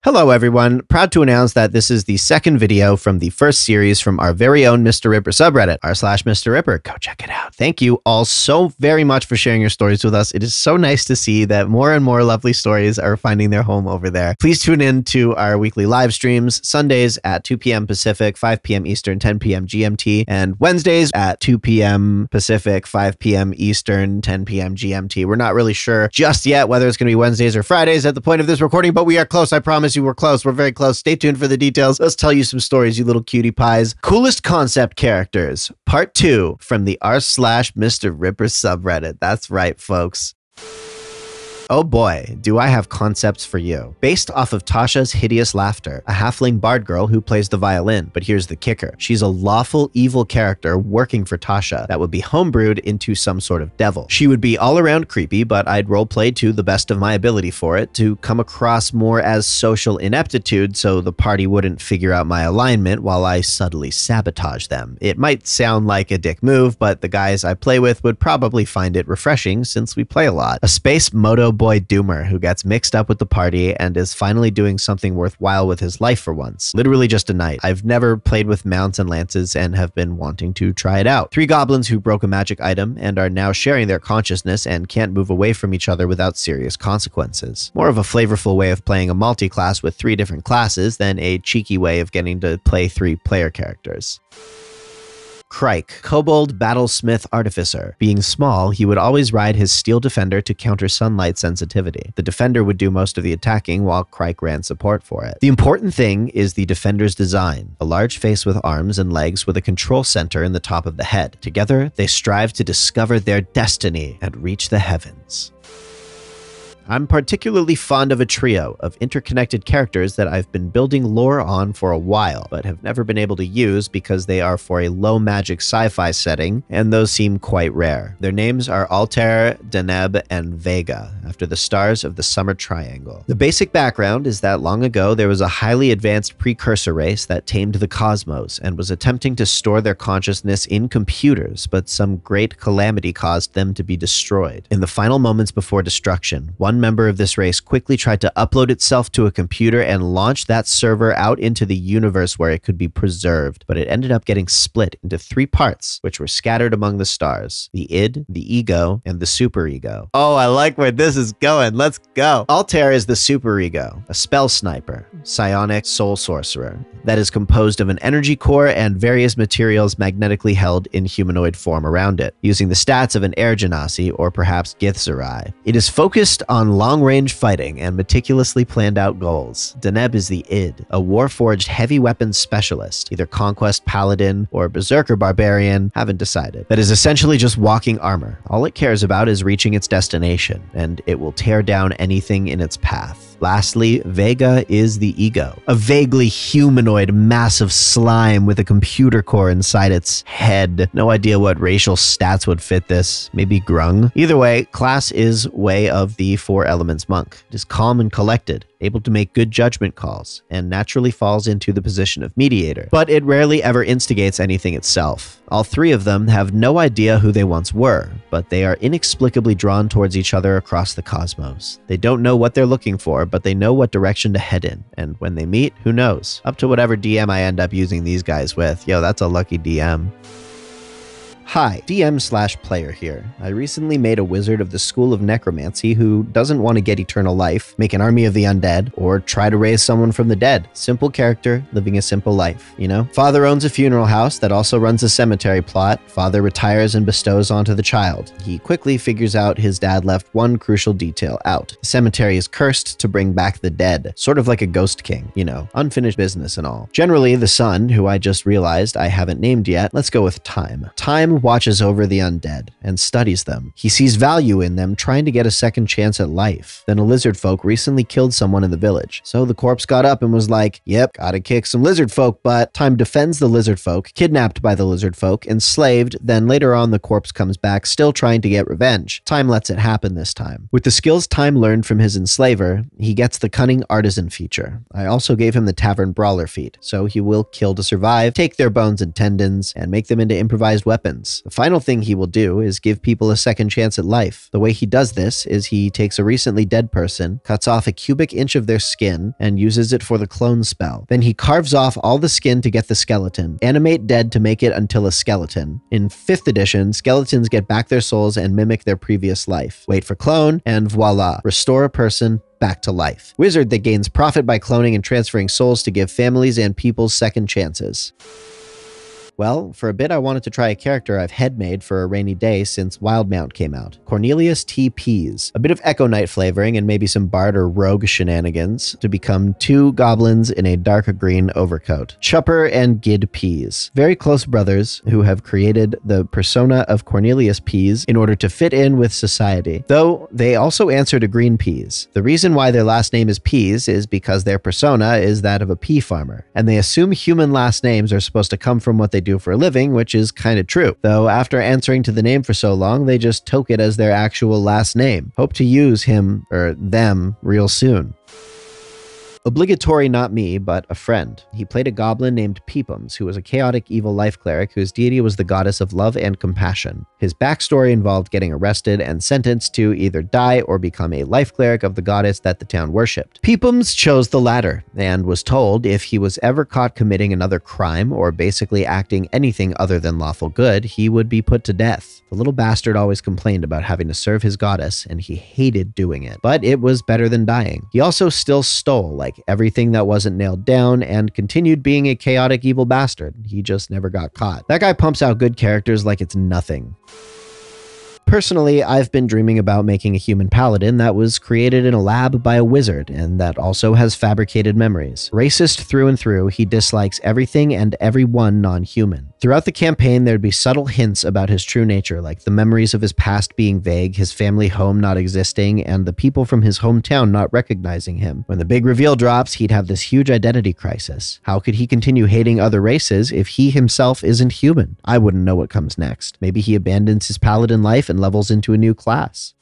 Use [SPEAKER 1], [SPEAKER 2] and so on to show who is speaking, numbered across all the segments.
[SPEAKER 1] Hello everyone, proud to announce that this is the second video from the first series from our very own Mr. Ripper subreddit, r/Mr. Ripper. Go check it out. Thank you all so very much for sharing your stories with us. It is so nice to see that more and more lovely stories are finding their home over there. Please tune in to our weekly live streams, Sundays at 2 p.m. Pacific, 5 p.m. Eastern, 10 p.m. GMT, and Wednesdays at 2 p.m. Pacific, 5 p.m. Eastern, 10 p.m. GMT. We're not really sure just yet whether it's going to be Wednesdays or Fridays at the point of this recording, but we are close. I promise you we're close. We're very close. Stay tuned for the details. Let's tell you some stories, you little cutie pies. Coolest concept characters, part 2 from the r/Mr. Ripper subreddit. That's right, folks. Oh boy, do I have concepts for you. Based off of Tasha's hideous laughter, a halfling bard girl who plays the violin. But here's the kicker. She's a lawful evil character working for Tasha that would be homebrewed into some sort of devil. She would be all around creepy, but I'd roleplay to the best of my ability for it to come across more as social ineptitude so the party wouldn't figure out my alignment while I subtly sabotage them. It might sound like a dick move, but the guys I play with would probably find it refreshing since we play a lot. A space moto boy doomer who gets mixed up with the party and is finally doing something worthwhile with his life for once. Literally just a knight. I've never played with mounts and lances and have been wanting to try it out. 3 goblins who broke a magic item and are now sharing their consciousness and can't move away from each other without serious consequences. More of a flavorful way of playing a multi-class with 3 different classes than a cheeky way of getting to play 3 player characters. Crike, Kobold Battlesmith Artificer. Being small, he would always ride his steel defender to counter sunlight sensitivity. The defender would do most of the attacking while Crike ran support for it. The important thing is the defender's design. A large face with arms and legs with a control center in the top of the head. Together, they strive to discover their destiny and reach the heavens. I'm particularly fond of a trio of interconnected characters that I've been building lore on for a while, but have never been able to use because they are for a low magic sci-fi setting, and those seem quite rare. Their names are Altair, Deneb, and Vega, after the stars of the Summer Triangle. The basic background is that long ago there was a highly advanced precursor race that tamed the cosmos and was attempting to store their consciousness in computers, but some great calamity caused them to be destroyed. In the final moments before destruction, one member of this race quickly tried to upload itself to a computer and launch that server out into the universe where it could be preserved, but it ended up getting split into 3 parts, which were scattered among the stars: the id, the ego, and the superego. Oh, I like where this is going. Let's go. Altair is the superego, a spell sniper, psionic soul sorcerer, that is composed of an energy core and various materials magnetically held in humanoid form around it, using the stats of an air genasi or perhaps Githzerai. It is focused on long-range fighting and meticulously planned out goals. Deneb is the id, a warforged heavy weapons specialist, either conquest paladin or berserker barbarian, haven't decided, that is essentially just walking armor. All it cares about is reaching its destination, and it will tear down anything in its path. Lastly, Vega is the ego, a vaguely humanoid massive slime with a computer core inside its head. No idea what racial stats would fit this, maybe grung? Either way, class is way of the 4 elements monk. It is calm and collected, able to make good judgment calls, and naturally falls into the position of mediator, but it rarely ever instigates anything itself. All 3 of them have no idea who they once were, but they are inexplicably drawn towards each other across the cosmos. They don't know what they're looking for, but they know what direction to head in, and when they meet, who knows? Up to whatever DM I end up using these guys with. Yo, that's a lucky DM. Hi, DM/player here. I recently made a wizard of the School of Necromancy who doesn't want to get eternal life, make an army of the undead, or try to raise someone from the dead. Simple character, living a simple life, you know? Father owns a funeral house that also runs a cemetery plot. Father retires and bestows onto the child. He quickly figures out his dad left one crucial detail out. The cemetery is cursed to bring back the dead, sort of like a ghost king, you know, unfinished business and all. Generally, the son, who I just realized I haven't named yet, let's go with Time. Time watches over the undead and studies them. He sees value in them trying to get a second chance at life. Then a lizard folk recently killed someone in the village. So the corpse got up and was like, yep, gotta kick some lizard folk butt. Time defends the lizard folk, kidnapped by the lizard folk, enslaved, then later on the corpse comes back still trying to get revenge. Time lets it happen this time. With the skills Time learned from his enslaver, he gets the cunning artisan feature. I also gave him the tavern brawler feat, so he will kill to survive, take their bones and tendons, and make them into improvised weapons. once. The final thing he will do is give people a second chance at life. The way he does this is he takes a recently dead person, cuts off a cubic inch of their skin, and uses it for the clone spell. Then he carves off all the skin to get the skeleton. Animate dead to make it until a skeleton. In 5th edition, skeletons get back their souls and mimic their previous life. Wait for clone, and voila, restore a person back to life. Wizard that gains profit by cloning and transferring souls to give families and peoples second chances. Well, for a bit I wanted to try a character I've head-made for a rainy day since Wildmount came out. Cornelius T. Pease. A bit of Echo Knight flavoring and maybe some bard or rogue shenanigans to become 2 goblins in a dark green overcoat. Chupper and Gid Pease. Very close brothers who have created the persona of Cornelius Pease in order to fit in with society. Though they also answer to Green Peas. The reason why their last name is Pease is because their persona is that of a pea farmer, and they assume human last names are supposed to come from what they do for a living, which is kind of true. Though after answering to the name for so long, they just took it as their actual last name. Hope to use him or them real soon. Obligatory not me, but a friend. He played a goblin named Peepums, who was a chaotic evil life cleric whose deity was the goddess of love and compassion. His backstory involved getting arrested and sentenced to either die or become a life cleric of the goddess that the town worshipped. Peepums chose the latter, and was told if he was ever caught committing another crime or basically acting anything other than lawful good, he would be put to death. The little bastard always complained about having to serve his goddess, and he hated doing it, but it was better than dying. He also still stole, like everything that wasn't nailed down, and continued being a chaotic evil bastard. He just never got caught. That guy pumps out good characters like it's nothing. Personally, I've been dreaming about making a human paladin that was created in a lab by a wizard and that also has fabricated memories. Racist through and through, he dislikes everything and everyone non-human. Throughout the campaign, there'd be subtle hints about his true nature, like the memories of his past being vague, his family home not existing, and the people from his hometown not recognizing him. When the big reveal drops, he'd have this huge identity crisis. How could he continue hating other races if he himself isn't human? I wouldn't know what comes next. Maybe he abandons his paladin life and levels into a new class.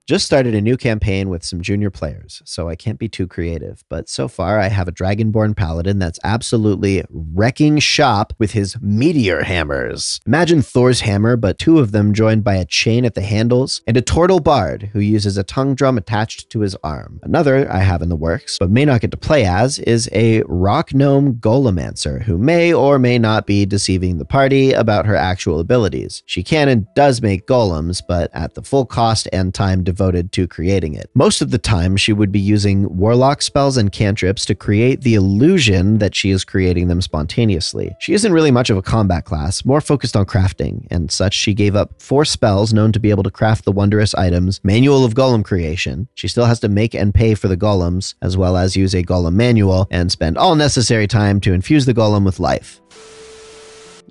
[SPEAKER 1] Just started a new campaign with some junior players, so I can't be too creative, but so far I have a Dragonborn Paladin that's absolutely wrecking shop with his meteor hammers. Imagine Thor's hammer, but 2 of them joined by a chain at the handles, and a Turtle Bard who uses a tongue drum attached to his arm. Another I have in the works, but may not get to play as, is a Rock Gnome Golemancer who may or may not be deceiving the party about her actual abilities. She can and does make golems, but at the full cost and time devoted to creating it. Most of the time, she would be using warlock spells and cantrips to create the illusion that she is creating them spontaneously. She isn't really much of a combat class, more focused on crafting, and such she gave up 4 spells known to be able to craft the wondrous items, Manual of Golem Creation. She still has to make and pay for the golems, as well as use a golem manual, and spend all necessary time to infuse the golem with life.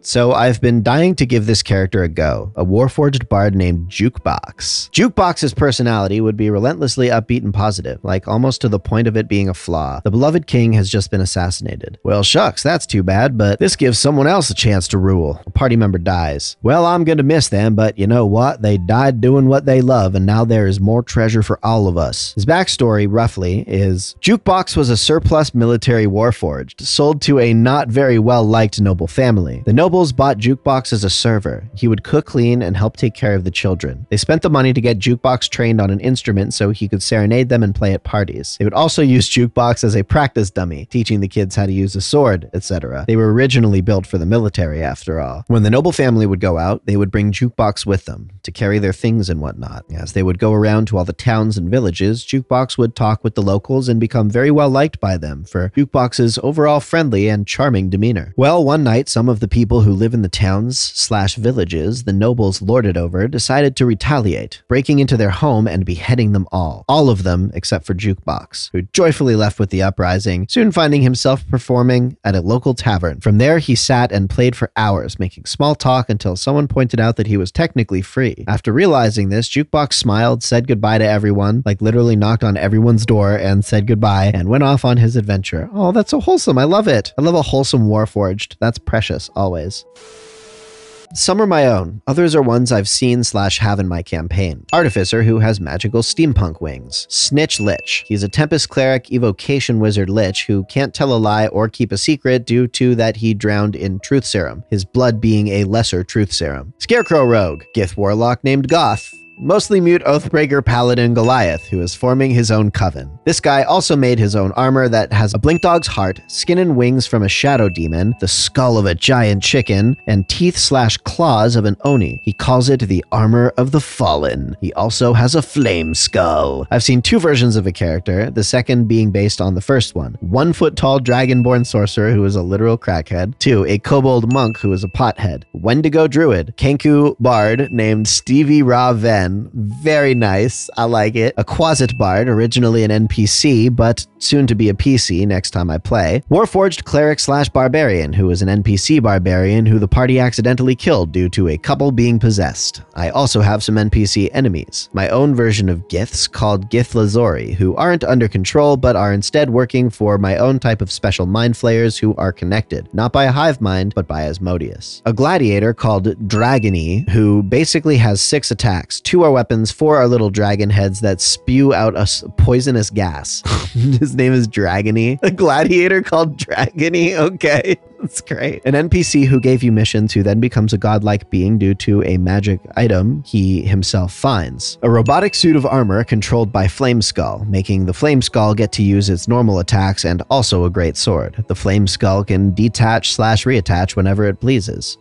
[SPEAKER 1] So I've been dying to give this character a go, a warforged bard named Jukebox. Jukebox's personality would be relentlessly upbeat and positive, like almost to the point of it being a flaw. The beloved king has just been assassinated. Well, shucks, that's too bad, but this gives someone else a chance to rule. A party member dies. Well, I'm gonna miss them, but you know what? They died doing what they love, and now there is more treasure for all of us. His backstory, roughly, is Jukebox was a surplus military warforged, sold to a not very well-liked noble family. The nobles bought Jukebox as a server. He would cook, clean, and help take care of the children. They spent the money to get Jukebox trained on an instrument so he could serenade them and play at parties. They would also use Jukebox as a practice dummy, teaching the kids how to use a sword, etc. They were originally built for the military, after all. When the noble family would go out, they would bring Jukebox with them to carry their things and whatnot. As they would go around to all the towns and villages, Jukebox would talk with the locals and become very well liked by them for Jukebox's overall friendly and charming demeanor. Well, one night, some of the people who live in the towns/villages the nobles lorded over decided to retaliate, breaking into their home and beheading them all. All of them except for Jukebox, who joyfully left with the uprising, soon finding himself performing at a local tavern. From there, he sat and played for hours, making small talk until someone pointed out that he was technically free. After realizing this, Jukebox smiled, said goodbye to everyone, like literally knocked on everyone's door and said goodbye, and went off on his adventure. Oh, that's so wholesome. I love it. I love a wholesome warforged. That's precious, always. Some are my own, others are ones I've seen / have in my campaign. Artificer, who has magical steampunk wings. Snitch Lich. He's a Tempest Cleric evocation wizard lich who can't tell a lie or keep a secret due to that he drowned in truth serum, his blood being a lesser truth serum. Scarecrow Rogue. Gith Warlock named Goth. Mostly mute Oathbreaker Paladin Goliath, who is forming his own coven. This guy also made his own armor that has a blink dog's heart, skin and wings from a shadow demon, the skull of a giant chicken, and teeth / claws of an oni. He calls it the Armor of the Fallen. He also has a flame skull. I've seen 2 versions of a character, the second being based on the first one. 1-foot-tall dragonborn sorcerer who is a literal crackhead. 2, a kobold monk who is a pothead. Wendigo druid. Kenku bard named Stevie Ra Ven. Very nice. I like it. A Quasit Bard, originally an NPC, but soon to be a PC next time I play. Warforged Cleric / Barbarian, who is an NPC barbarian who the party accidentally killed due to a couple being possessed. I also have some NPC enemies. My own version of Giths called Gith Lazori, who aren't under control but are instead working for my own type of special mind flayers who are connected, not by a hive mind, but by Asmodeus. A gladiator called Dragony, who basically has 6 attacks. 2 are weapons, 4 are little dragon heads that spew out a poisonous gas. His name is Dragony. A gladiator called Dragony? Okay, that's great. An NPC who gave you missions who then becomes a godlike being due to a magic item he himself finds. A robotic suit of armor controlled by Flame Skull, making the Flame Skull get to use its normal attacks and also a great sword. The Flame Skull can detach / reattach whenever it pleases.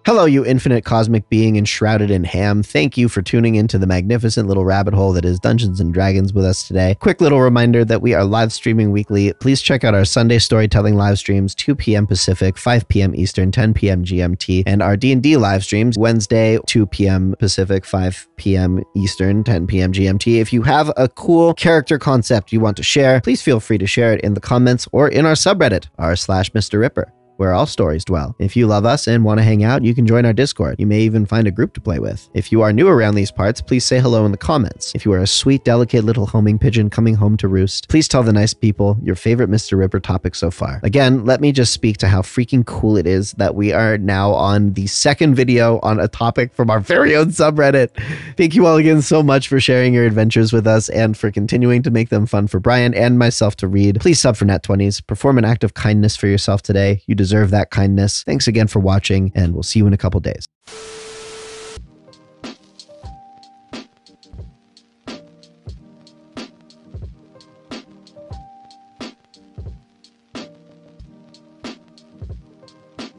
[SPEAKER 1] Hello, you infinite cosmic being enshrouded in ham. Thank you for tuning into the magnificent little rabbit hole that is Dungeons & Dragons with us today. Quick little reminder that we are live streaming weekly. Please check out our Sunday storytelling live streams, 2 p.m. Pacific, 5 p.m. Eastern, 10 p.m. GMT, and our D&D live streams, Wednesday, 2 p.m. Pacific, 5 p.m. Eastern, 10 p.m. GMT. If you have a cool character concept you want to share, please feel free to share it in the comments or in our subreddit, r/Mr. Ripper, where all stories dwell. If you love us and want to hang out, you can join our Discord. You may even find a group to play with. If you are new around these parts, please say hello in the comments. If you are a sweet, delicate little homing pigeon coming home to roost, please tell the nice people your favorite Mr. Ripper topic so far. Again, let me just speak to how freaking cool it is that we are now on the 2nd video on a topic from our very own subreddit. Thank you all again so much for sharing your adventures with us and for continuing to make them fun for Brian and myself to read. Please sub for Net20s. Perform an act of kindness for yourself today. You deserve that kindness. Thanks again for watching, and we'll see you in a couple days.